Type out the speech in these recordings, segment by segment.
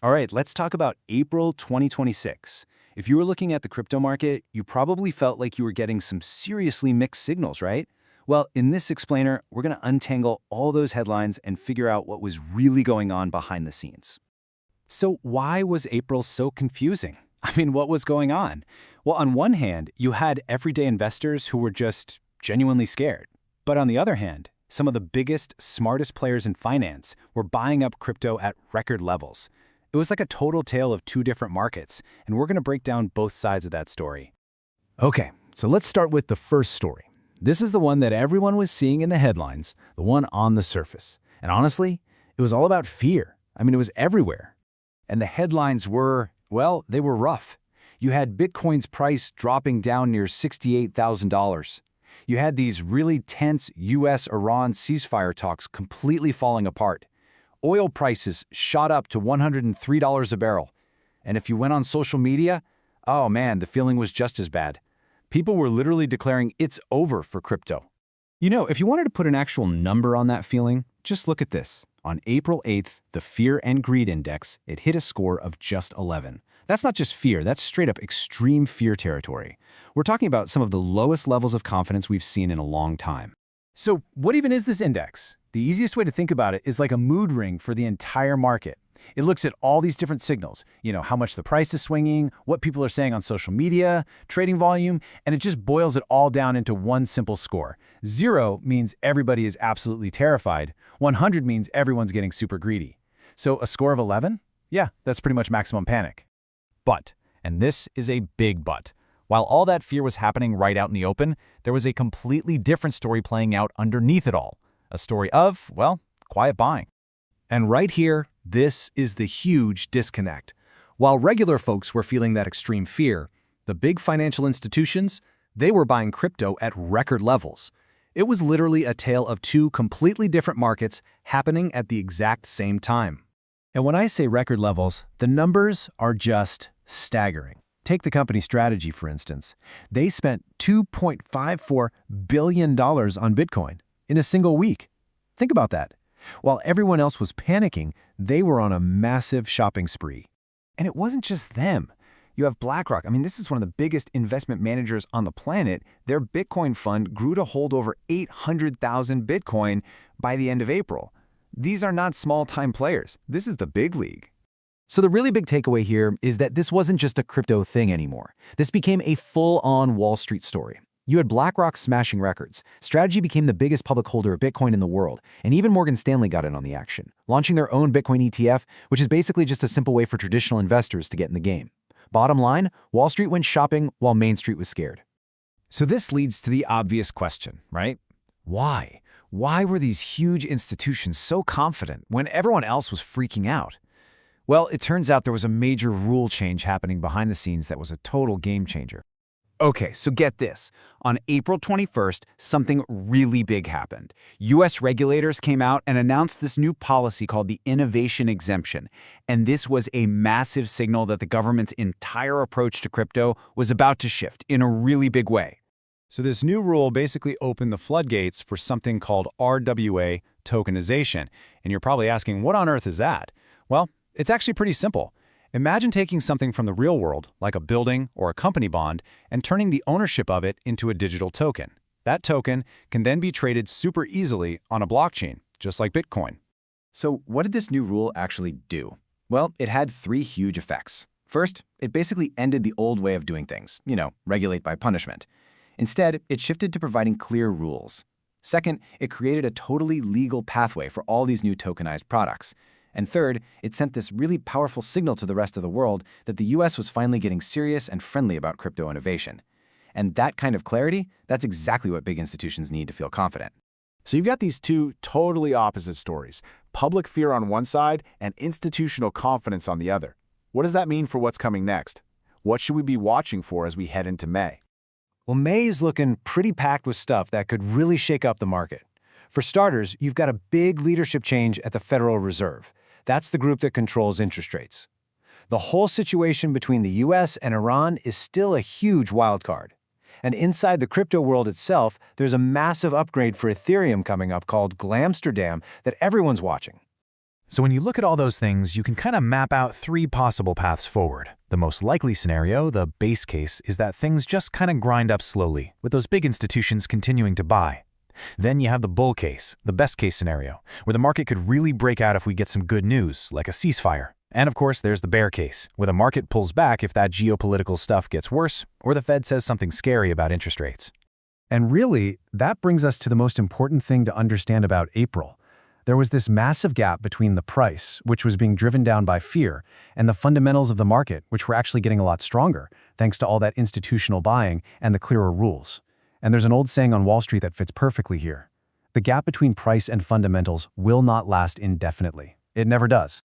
All right, let's talk about April 2026. If you were looking at the crypto market, you probably felt like you were getting some seriously mixed signals, right? Well, in this explainer, we're going to untangle all those headlines and figure out what was really going on behind the scenes. So why was April so confusing? I mean, what was going on? Well, on one hand, you had everyday investors who were just genuinely scared. But on the other hand, some of the biggest, smartest players in finance were buying up crypto at record levels. It was like a total tale of two different markets, and we're going to break down both sides of that story. Okay, so let's start with the first story. This is the one that everyone was seeing in the headlines, the one on the surface. And honestly, it was all about fear. I mean, it was everywhere. And the headlines were, well, they were rough. You had Bitcoin's price dropping down near $68,000. You had these really tense US-Iran ceasefire talks completely falling apart. Oil prices shot up to $103 a barrel. And if you went on social media, oh man, the feeling was just as bad. People were literally declaring it's over for crypto. You know, if you wanted to put an actual number on that feeling, just look at this. On April 8th, the Fear and Greed Index, it hit a score of just 11. That's not just fear, that's straight up extreme fear territory. We're talking about some of the lowest levels of confidence we've seen in a long time. So what even is this index? The easiest way to think about it is like a mood ring for the entire market. It looks at all these different signals, how much the price is swinging, what people are saying on social media, trading volume, and it just boils it all down into one simple score. 0 means everybody is absolutely terrified. 100 means everyone's getting super greedy. So a score of 11? Yeah, that's pretty much maximum panic. But, and this is a big but, while all that fear was happening right out in the open, there was a completely different story playing out underneath it all. A story of, well, quiet buying. And right here, this is the huge disconnect. While regular folks were feeling that extreme fear, the big financial institutions, they were buying crypto at record levels. It was literally a tale of two completely different markets happening at the exact same time. And when I say record levels, the numbers are just staggering. Take the company Strategy, for instance. They spent $2.54 billion on Bitcoin in a single week. Think about that. While everyone else was panicking, they were on a massive shopping spree. And it wasn't just them. You have BlackRock. I mean, this is one of the biggest investment managers on the planet. Their Bitcoin fund grew to hold over 800,000 Bitcoin by the end of April. These are not small-time players. This is the big league. So the really big takeaway here is that this wasn't just a crypto thing anymore. This became a full-on Wall Street story. You had BlackRock smashing records. Strategy became the biggest public holder of Bitcoin in the world, and even Morgan Stanley got in on the action, launching their own Bitcoin ETF, which is basically just a simple way for traditional investors to get in the game. Bottom line, Wall Street went shopping while Main Street was scared. So this leads to the obvious question, right? Why? Why were these huge institutions so confident when everyone else was freaking out? Well, it turns out there was a major rule change happening behind the scenes that was a total game changer. Okay, so get this. On April 21st, something really big happened. US regulators came out and announced this new policy called the Innovation Exemption. And this was a massive signal that the government's entire approach to crypto was about to shift in a really big way. So this new rule basically opened the floodgates for something called RWA tokenization. And you're probably asking, what on earth is that? Well, it's actually pretty simple. Imagine taking something from the real world, like a building or a company bond, and turning the ownership of it into a digital token. That token can then be traded super easily on a blockchain, just like Bitcoin. So what did this new rule actually do? Well, it had three huge effects. First, it basically ended the old way of doing things, regulate by punishment. Instead, it shifted to providing clear rules. Second, it created a totally legal pathway for all these new tokenized products. And third, it sent this really powerful signal to the rest of the world that the US was finally getting serious and friendly about crypto innovation. And that kind of clarity, that's exactly what big institutions need to feel confident. So you've got these two totally opposite stories, public fear on one side and institutional confidence on the other. What does that mean for what's coming next? What should we be watching for as we head into May? Well, May is looking pretty packed with stuff that could really shake up the market. For starters, you've got a big leadership change at the Federal Reserve. That's the group that controls interest rates. The whole situation between the US and Iran is still a huge wild card. And inside the crypto world itself, there's a massive upgrade for Ethereum coming up called Glamsterdam that everyone's watching. So when you look at all those things, you can kind of map out three possible paths forward. The most likely scenario, the base case, is that things just kind of grind up slowly, with those big institutions continuing to buy. Then you have the bull case, the best case scenario, where the market could really break out if we get some good news, like a ceasefire. And of course, there's the bear case, where the market pulls back if that geopolitical stuff gets worse, or the Fed says something scary about interest rates. And really, that brings us to the most important thing to understand about April. There was this massive gap between the price, which was being driven down by fear, and the fundamentals of the market, which were actually getting a lot stronger, thanks to all that institutional buying and the clearer rules. And there's an old saying on Wall Street that fits perfectly here. The gap between price and fundamentals will not last indefinitely. It never does.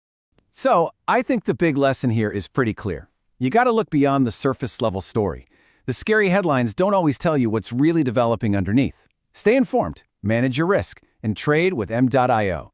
So, I think the big lesson here is pretty clear. You gotta look beyond the surface-level story. The scary headlines don't always tell you what's really developing underneath. Stay informed, manage your risk, and trade with M.io.